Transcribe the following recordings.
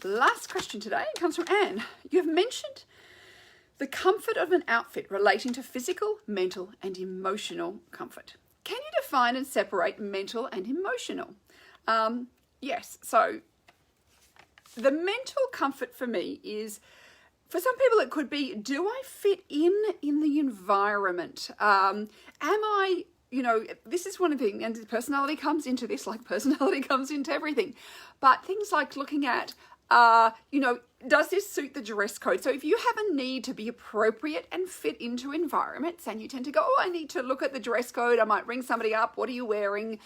Last question today comes from Anne. You have mentioned the comfort of an outfit relating to physical, mental, and emotional comfort. Can you define and separate mental and emotional? Yes. So the mental comfort for me is, for some people it could be, do I fit in the environment? Am I, this is one of the things, and personality comes into this, like personality comes into everything. But things like looking at, does this suit the dress code? So if you have a need to be appropriate and fit into environments, and you tend to go, I need to look at the dress code, I might ring somebody up, what are you wearing?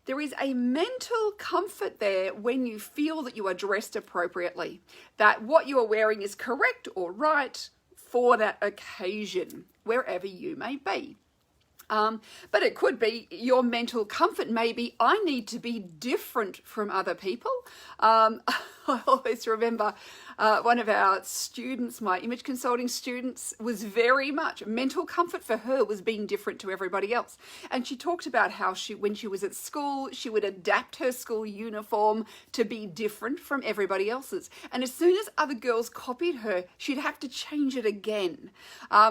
There is a mental comfort there when you feel that you are dressed appropriately, that what you are wearing is correct or right for that occasion, wherever you may be. But it could be your mental comfort. Maybe I need to be different from other people. I always remember one of our students, my image consulting students, was very much mental comfort for her was being different to everybody else. And she talked about how when she was at school, she would adapt her school uniform to be different from everybody else's. And as soon as other girls copied her, she'd have to change it again.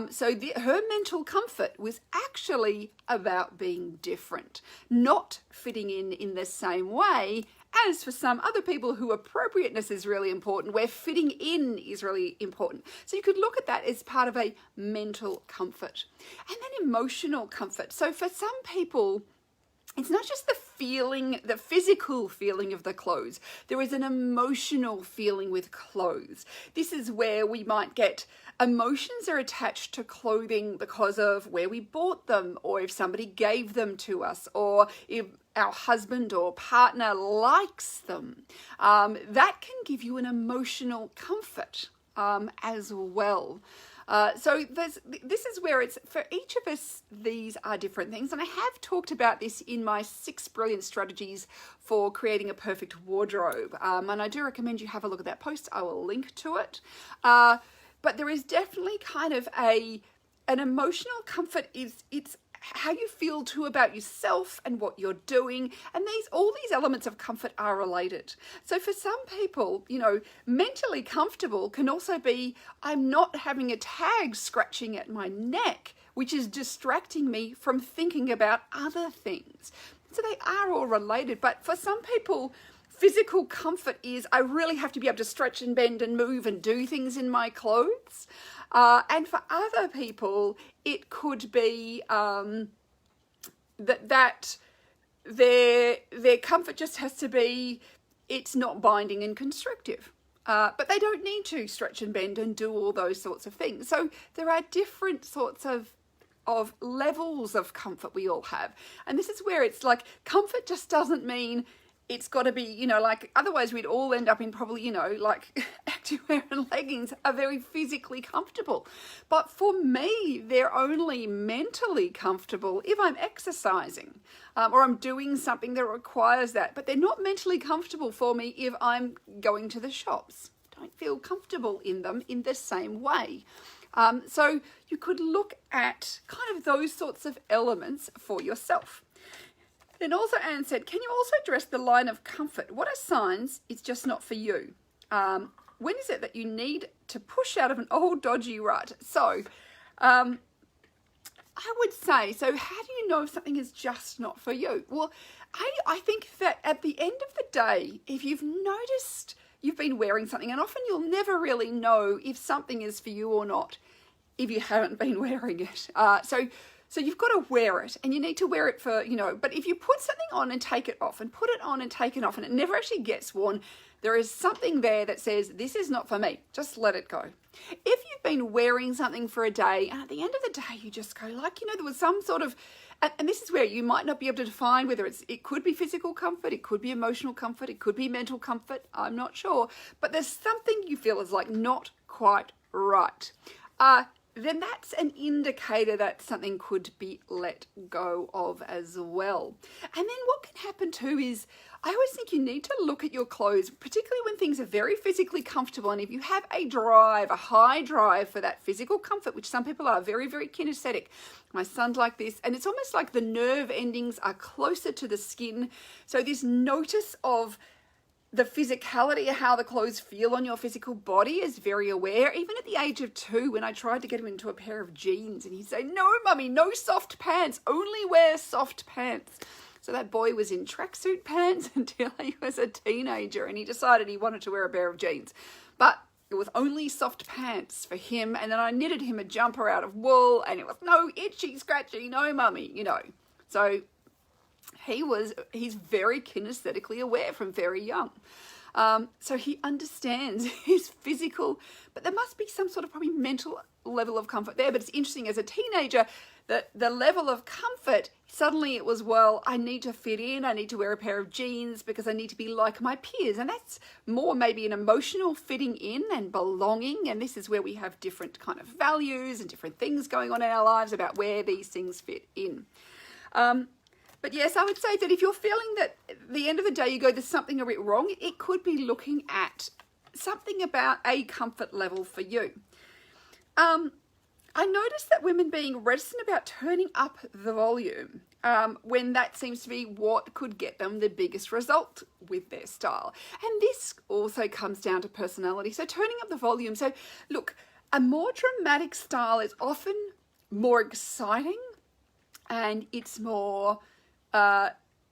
So her mental comfort was actually about being different, not fitting in the same way as for some other people who appropriateness is really important, where fitting in is really important. So you could look at that as part of a mental comfort. And then emotional comfort. So for some people, it's not just the feeling, the physical feeling of the clothes. There is an emotional feeling with clothes. This is where we might get emotions are attached to clothing because of where we bought them, or if somebody gave them to us, or if our husband or partner likes them. That can give you an emotional comfort as well. So this is where it's, for each of us, these are different things. And I have talked about this in my 6 brilliant strategies for creating a perfect wardrobe. And I do recommend you have a look at that post. I will link to it. But there is definitely kind of an emotional comfort it's how you feel too about yourself and what you're doing. And all these elements of comfort are related. So for some people, mentally comfortable can also be, I'm not having a tag scratching at my neck, which is distracting me from thinking about other things. So they are all related. But for some people, physical comfort is, I really have to be able to stretch and bend and move and do things in my clothes. And for other people, it could be that their comfort just has to be, it's not binding and constrictive. But they don't need to stretch and bend and do all those sorts of things. So there are different sorts of levels of comfort we all have. And this is where it's like, comfort just doesn't mean it's got to be, otherwise we'd all end up in probably, like activewear and leggings are very physically comfortable. But for me, they're only mentally comfortable if I'm exercising or I'm doing something that requires that. But they're not mentally comfortable for me if I'm going to the shops. I don't feel comfortable in them in the same way. So you could look at kind of those sorts of elements for yourself. Then also Anne said, can you also address the line of comfort? What are signs it's just not for you? When is it that you need to push out of an old dodgy rut? So I would say, so how do you know if something is just not for you? Well, I think that at the end of the day, if you've noticed you've been wearing something, and often you'll never really know if something is for you or not if you haven't been wearing it. So you've got to wear it, and you need to wear it for, but if you put something on and take it off and put it on and take it off and it never actually gets worn, there is something there that says, this is not for me. Just let it go. If you've been wearing something for a day and at the end of the day, you just go like, there was some sort of, and this is where you might not be able to define whether it could be physical comfort, it could be emotional comfort, it could be mental comfort. I'm not sure, but there's something you feel is like not quite right. Then that's an indicator that something could be let go of as well. And then what can happen too is, I always think you need to look at your clothes, particularly when things are very physically comfortable. And if you have a high drive for that physical comfort, which some people are very, very kinesthetic. My son's like this, and it's almost like the nerve endings are closer to the skin. So this notice of the physicality of how the clothes feel on your physical body is very aware. Even at the age of 2, when I tried to get him into a pair of jeans and he'd say, no, mummy, no soft pants, only wear soft pants. So that boy was in tracksuit pants until he was a teenager and he decided he wanted to wear a pair of jeans. But it was only soft pants for him. And then I knitted him a jumper out of wool and it was no itchy, scratchy, no mummy, you know. So he's very kinesthetically aware from very young. So he understands his physical, but there must be some sort of probably mental level of comfort there. But it's interesting, as a teenager, the level of comfort, suddenly it was, well, I need to fit in, I need to wear a pair of jeans because I need to be like my peers. And that's more maybe an emotional fitting in and belonging. And this is where we have different kind of values and different things going on in our lives about where these things fit in. But yes, I would say that if you're feeling that at the end of the day you go, there's something a bit wrong, it could be looking at something about a comfort level for you. I noticed that women being reticent about turning up the volume when that seems to be what could get them the biggest result with their style. And this also comes down to personality. So turning up the volume. So look, a more dramatic style is often more exciting and it's more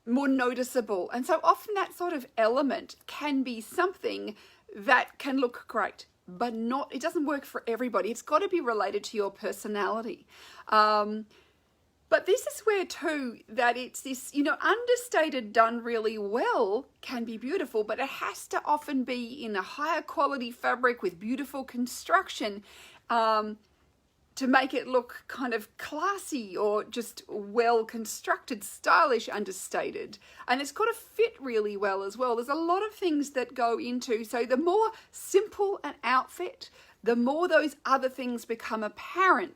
noticeable. And so often that sort of element can be something that can look great, but it doesn't work for everybody. It's got to be related to your personality. But this is where too, that it's this, understated done really well can be beautiful, but it has to often be in a higher quality fabric with beautiful construction, to make it look kind of classy or just well constructed, stylish, understated. And it's got to fit really well as well. There's a lot of things that go into, so the more simple an outfit, the more those other things become apparent,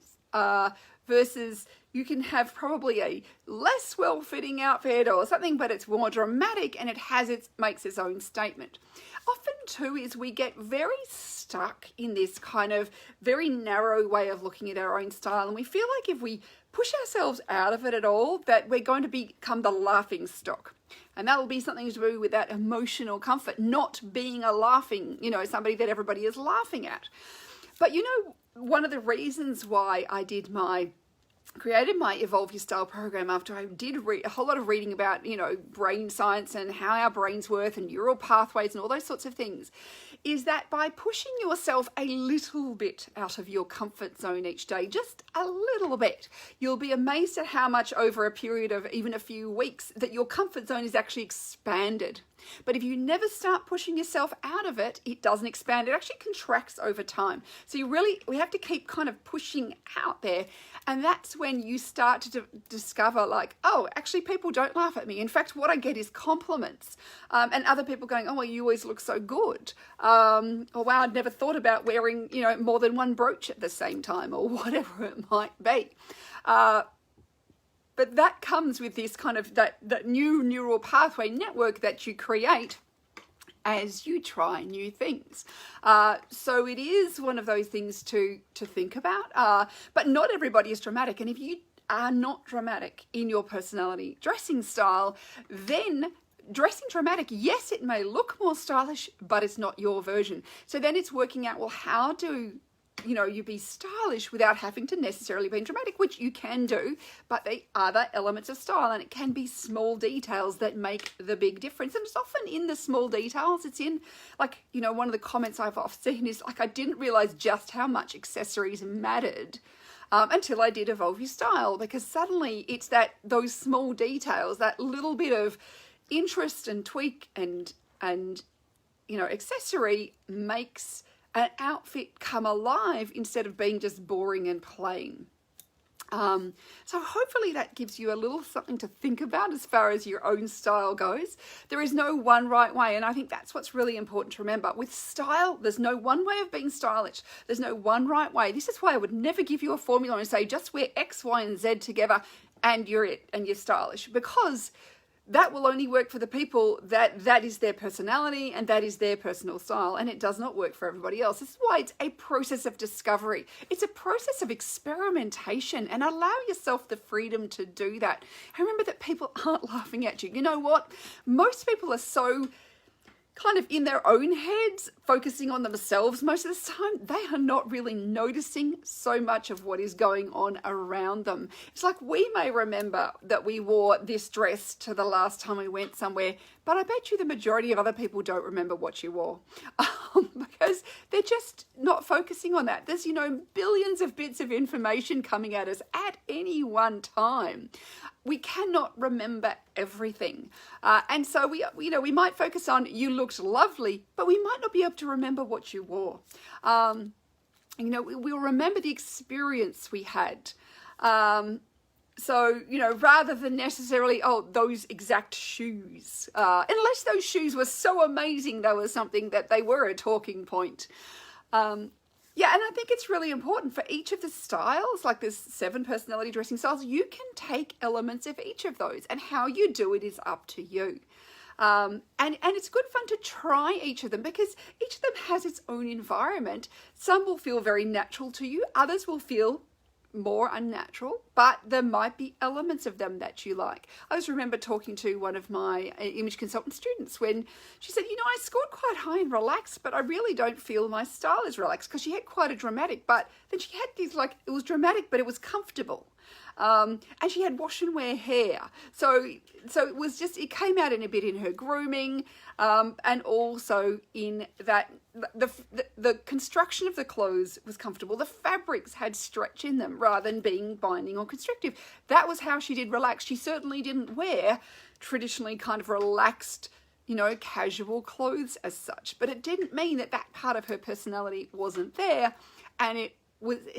versus you can have probably a less well-fitting outfit or something, but it's more dramatic and makes its own statement. Often too is we get very stuck in this kind of very narrow way of looking at our own style, and we feel like if we push ourselves out of it at all, that we're going to become the laughing stock. And that will be something to do with that emotional comfort, not being a laughing, somebody that everybody is laughing at. But one of the reasons why I created my Evolve Your Style program after I did read a whole lot of reading about, brain science and how our brains work and neural pathways and all those sorts of things, is that by pushing yourself a little bit out of your comfort zone each day, just a little bit, you'll be amazed at how much over a period of even a few weeks that your comfort zone is actually expanded. But if you never start pushing yourself out of it, it doesn't expand. It actually contracts over time. So we have to keep kind of pushing out there. And that's when you start to discover like, oh, actually people don't laugh at me. In fact, what I get is compliments. And other people going, oh, well, you always look so good. Or wow, I'd never thought about wearing, more than one brooch at the same time or whatever it might be. But that comes with this kind of that new neural pathway network that you create as you try new things. So it is one of those things to think about. But not everybody is dramatic. And if you are not dramatic in your personality dressing style, then dressing dramatic, yes, it may look more stylish, but it's not your version. So then it's working out, well, how do you be stylish without having to necessarily be dramatic, which you can do, but they are other elements of style, and it can be small details that make the big difference. And it's often in the small details. It's in, like, one of the comments I've often seen is like, I didn't realize just how much accessories mattered until I did Evolve Your Style, because suddenly it's those small details, that little bit of interest and tweak and accessory makes an outfit come alive instead of being just boring and plain. So hopefully that gives you a little something to think about as far as your own style goes. There is no one right way, and I think that's what's really important to remember. With style, there's no one way of being stylish. There's no one right way. This is why I would never give you a formula and say just wear X, Y, and Z together and you're it and you're stylish, because that will only work for the people that is their personality and that is their personal style, and it does not work for everybody else. This is why it's a process of discovery. It's a process of experimentation, and allow yourself the freedom to do that. And remember that people aren't laughing at you. You know what? Most people are so kind of in their own heads, focusing on themselves most of the time, they are not really noticing so much of what is going on around them. It's like we may remember that we wore this dress to the last time we went somewhere, but I bet you the majority of other people don't remember what you wore because they're just not focusing on that. There's, billions of bits of information coming at us at any one time. We cannot remember everything. And so we might focus on you looked lovely, but we might not be able to remember what you wore. We'll remember the experience we had. So, rather than necessarily, those exact shoes, unless those shoes were so amazing, they were something that they were a talking point. Yeah, and I think it's really important for each of the styles, like there's 7 personality dressing styles, you can take elements of each of those, and how you do it is up to you. And it's good fun to try each of them because each of them has its own environment. Some will feel very natural to you, others will feel more unnatural, but there might be elements of them that you like. I just remember talking to one of my image consultant students when she said, I scored quite high in relaxed, but I really don't feel my style is relaxed, because she had quite a dramatic, but then she had these, it was dramatic, but it was comfortable. And she had wash and wear hair. So it was just, it came out in a bit in her grooming, and also in that the construction of the clothes was comfortable. The fabrics had stretch in them rather than being binding or constrictive. That was how she did relax. She certainly didn't wear traditionally kind of relaxed, casual clothes as such, but it didn't mean that part of her personality wasn't there, and it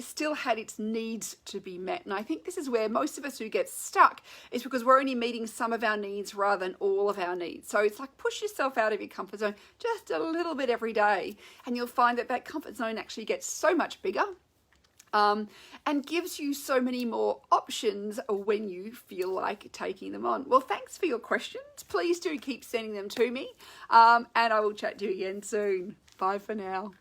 still had its needs to be met. And I think this is where most of us who get stuck is because we're only meeting some of our needs rather than all of our needs. So it's like push yourself out of your comfort zone just a little bit every day, and you'll find that comfort zone actually gets so much bigger, and gives you so many more options when you feel like taking them on. Well, thanks for your questions. Please do keep sending them to me, and I will chat to you again soon. Bye for now.